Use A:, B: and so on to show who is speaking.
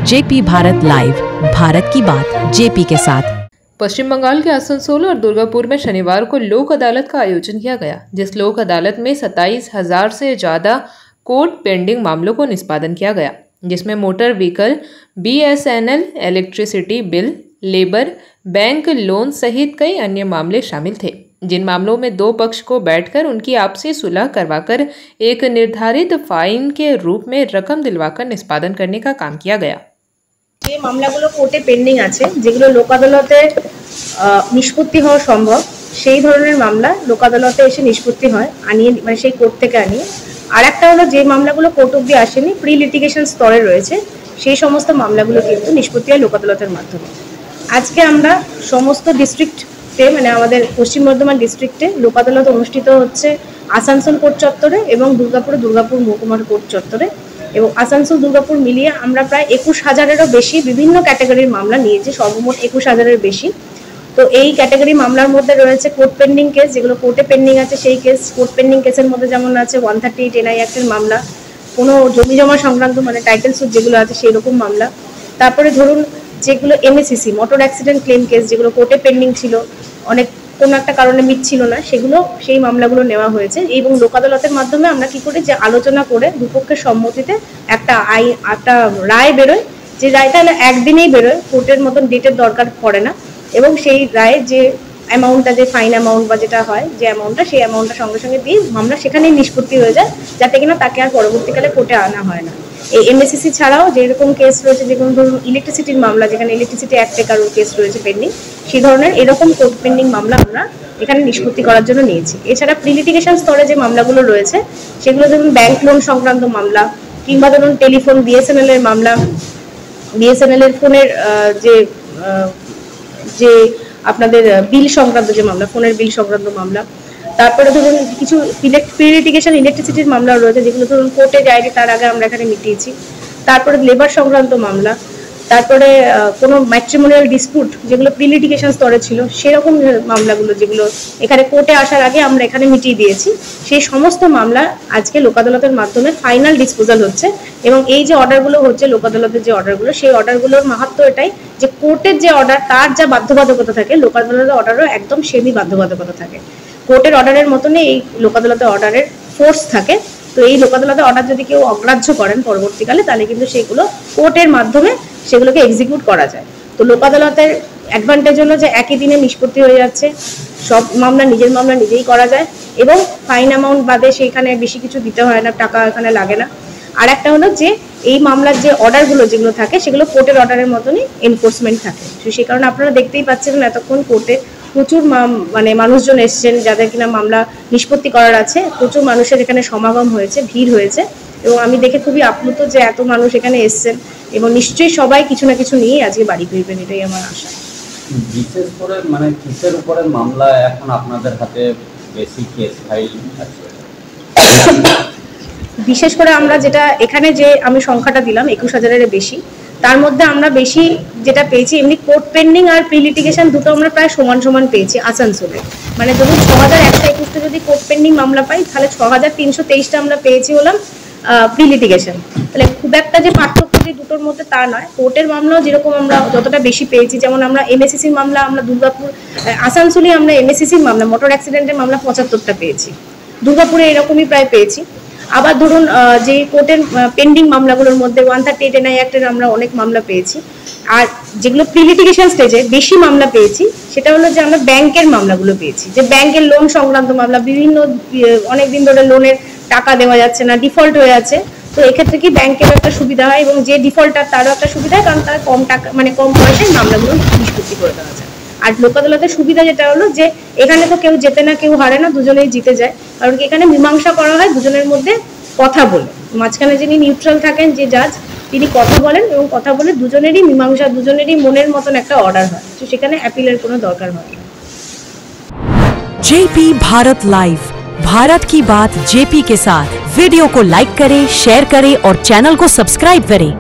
A: JP Bharat live, Bharat की बात JP के साथ।
B: पश्चिम बंगाल के आसनसोल और दुर्गापुर में शनिवार को लोक अदालत का आयोजन किया गया, जिस लोक अदालत में 27,000 से ज़्यादा कोर्ट पेंडिंग मामलों को निष्पादन किया गया, जिसमें motor vehicle, BSNL, electricity bill, labour, bank loan सहित कई अन्य मामले शामिल थे। जिन मामलों में दो पक्ष को बैठकर उनकी आपसी सुलह करवाकर एक निर्धारित फाइन के रूप में रकम दिलवाकर निष्पादन करने का काम किया गया।
C: যে মামলাগুলো কোর্টে পেন্ডিং আছে, যেগুলো লোক আদালতে নিষ্পত্তি হওয়া সম্ভব, সেই ধরনের মামলা লোক আদালতে এসে নিষ্পত্তি হয়, আনিয়ে মানে সেই কোর্ট থেকে আনিয়ে। আর একটা হলো যে মামলাগুলো কোর্ট অবধি আসেনি, প্রি লিটিগেশন স্তরে রয়েছে, সেই সমস্ত মামলাগুলো কিন্তু নিষ্পত্তি হয় লোক আদালতের মাধ্যমে। আজকে আমরা সমস্ত ডিস্ট্রিক্টে মানে আমাদের পশ্চিম বর্ধমান ডিস্ট্রিক্টে লোক আদালত অনুষ্ঠিত হচ্ছে আসানসোল কোর্ট চত্বরে এবং দুর্গাপুর মহকুমার কোর্ট চত্বরে। এবং আসানসোল দুর্গাপুর মিলিয়ে আমরা প্রায় 21,000-এরও বেশি বিভিন্ন ক্যাটাগরির মামলা নিয়েছি, সর্বমোট 21,000-এর বেশি। তো এই ক্যাটাগরি মামলার মধ্যে রয়েছে কোর্ট পেন্ডিং কেস, যেগুলো কোর্টে পেন্ডিং আছে সেই কেস। কোর্ট পেন্ডিং কেসের মধ্যে যেমন আছে 138 এনআই অ্যাক্টের মামলা, কোনো জমি জমা সংক্রান্ত মানে টাইটেল সুট যেগুলো আছে সেই রকম মামলা। তারপরে ধরুন যেগুলো MACC motor accident claim case, যেগুলো কোর্টে পেন্ডিং ছিল, অনেক কোনো একটা কারণে মিটছিল না, সেগুলো সেই মামলাগুলো নেওয়া হয়েছে। এবং লোক আদালতের মাধ্যমে আমরা কি করি যে আলোচনা করে দুপক্ষের সম্মতিতে একটা রায় বেরোয়, যে রায়টা হলো একদিনেই বেরোয়, কোর্টের মতন ডেটের দরকার পড়ে না। এবং সেই রায়ে যে অ্যামাউন্টটা, যে ফাইন অ্যামাউন্ট বা যেটা হয় যে অ্যামাউন্টটা, সেই অ্যামাউন্টটা সঙ্গে সঙ্গে দিয়ে মামলা সেখানেই নিষ্পত্তি হয়ে যায়, যাতে কিনা তাকে আর পরবর্তীকালে কোর্টে আনা হয় না। এই এমএসিসি ছাড়াও যেরকম কেস রয়েছে, যেরকম ধরুন ইলেকট্রিসিটির মামলা, যেখানে ইলেকট্রিসিটি অ্যাক্টে কারোর কেস রয়েছে পেন্ডিং, সেই ধরনের এরকম কোর্ট পেন্ডিং মামলা আমরা এখানে নিষ্পত্তি করার জন্য নিয়েছি। এছাড়া প্রি লিটিগেশন স্তরে যে মামলাগুলো রয়েছে, সেগুলো ধরুন ব্যাংক লোন সংক্রান্ত মামলা, কিংবা ধরুন টেলিফোন বিএসএনএল এর মামলা, বিএসএনএল এর ফোনের যে আপনাদের বিল সংক্রান্ত যে মামলা, ফোনের বিল সংক্রান্ত মামলা। তারপরে ধরুন কিছু প্রি লিটিগেশন ইলেকট্রিসিটির মামলাও রয়েছে, যেগুলো ধরুন কোর্টে যায়নি, তার আগে আমরা এখানে মিটিয়েছি। তারপরে লেবার সংক্রান্ত মামলা, তারপরে কোনো ম্যাট্রিমোনিয়াল ডিসপিউট যেগুলো প্রি লিটিগেশন স্তরে ছিল, সেরকম মামলাগুলো যেগুলো এখানে কোর্টে আসার আগে আমরা এখানে মিটিয়ে দিয়েছি, সেই সমস্ত মামলা আজকে লোক আদালতের মাধ্যমে ফাইনাল ডিসপোজাল হচ্ছে। এবং এই যে অর্ডারগুলো হচ্ছে লোক আদালতের যে অর্ডারগুলো, সেই অর্ডারগুলোর মাহাত্ম্য এটাই যে কোর্টের যে অর্ডার তার যা বাধ্যবাধকতা থাকে, লোক আদালতের অর্ডারও একদম সেমই বাধ্যবাধকতা থাকে। কোর্টের অর্ডারের মতনই এই লোক আদালতের অর্ডারের ফোর্স থাকে। তো এই লোক আদালতের অর্ডার যদি কেউ অগ্রাহ্য করেন পরবর্তীকালে, তাহলে কিন্তু সেগুলো কোর্টের মাধ্যমে সেগুলোকে এক্সিকিউট করা যায়। তো লোক আদালতের অ্যাডভান্টেজ হলো যে একই দিনে নিষ্পত্তি হয়ে যাচ্ছে, সব মামলা নিজের মামলা নিজেই করা যায়, এবং ফাইন অ্যামাউন্ট বাদে সেইখানে বেশি কিছু দিতে হয় না, টাকা এখানে লাগে না। আর একটা হলো যে এই মামলার যে অর্ডারগুলো যেগুলো থাকে, সেগুলো কোর্টের অর্ডারের মতনই এনফোর্সমেন্ট থাকে। তো সেই কারণে আপনারা দেখতেই পাচ্ছেন এতক্ষণ কোর্টে প্রচুর মানে মানুষজন এসছেন, যাদের কিনা মামলা নিষ্পত্তি করার আছে। প্রচুর মানুষের এখানে সমাগম হয়েছে, ভিড় হয়েছে, এবং আমি দেখে খুবই আপ্লুত যে এত মানুষ এখানে এসছেন, এবং নিশ্চয়ই সবাই কিছু না কিছু নিয়ে আজকে বাড়ি ফিরবেন, এটাই আমার আশা।
D: বিশেষ করে মানে কিসের উপরে মামলা এখন আপনাদের হাতে বেশি কেস ফাইল আছে?
C: বিশেষ করে আমরা যেটা এখানে যে আমি সংখ্যাটা দিলাম 21,000-এর বেশি, তার মধ্যে আমরা বেশি যেটা পেয়েছি, এমনি কোর্ট পেন্ডিং আর প্রি লিটিগেশন দুটো আমরা প্রায় সমান সমান পেয়েছি আসানসোলে। মানে ধরুন 6,121টা যদি কোর্ট পেন্ডিং মামলা পাই, তাহলে 6,323টা আমরা পেয়েছি হলাম প্রি লিটিগেশন। তাহলে খুব একটা যে পার্থক্য যে দুটোর মধ্যে তা নয়। কোর্টের মামলাও যেরকম আমরা যতটা বেশি পেয়েছি, যেমন আমরা এমএসিসির মামলা, আমরা আসানসোলে আমরা এমএসিসির মামলা মোটর অ্যাক্সিডেন্টের মামলা 75টা পেয়েছি, দুর্গাপুরে এরকমই প্রায় পেয়েছি। আবার ধরুন যে কোর্টের পেন্ডিং মামলাগুলোর মধ্যে 138 এনআই অ্যাক্টের আমরা অনেক মামলা পেয়েছি। আর যেগুলো প্রি লিটিগেশন স্টেজে বেশি মামলা পেয়েছি, সেটা হলো যে আমরা ব্যাংকের মামলাগুলো পেয়েছি, যে ব্যাংকের লোন সংক্রান্ত মামলা, বিভিন্ন অনেকদিন ধরে লোনের টাকা দেওয়া যাচ্ছে না, ডিফল্ট হয়ে যাচ্ছে। তো এক্ষেত্রে কি ব্যাংকের একটা সুবিধা হয়, এবং যে ডিফল্টার তারও একটা সুবিধা হয়, কারণ তার কম টাকা মানে কম পয়সায় মামলাগুলো নিষ্পত্তি করে দেওয়া যায়। আর লোক আদালতের সুবিধা যেটা হলো যে এখানে তো কেউ জেতে না, কেউ হারে না, দুজনেই জিতে যায়। কারণ কি এখানে মীমাংসা করা হয় দুজনের মধ্যে কথা বলে, মাঝখানে যিনি নিউট্রাল থাকেন যে জাজ, তিনি কথা বলেন, এবং কথা বলে দুজনেরই মীমাংসা, দুজনেরই মনের মতন একটা অর্ডার হয়। তো সেখানে অ্যাপিলের কোনো দরকার হয় না।
A: जेपी भारत लाइव, भारत की बात जेपी के साथ। वीडियो को लाइक करें, शेयर करें और चैनल को सब्सक्राइब करें।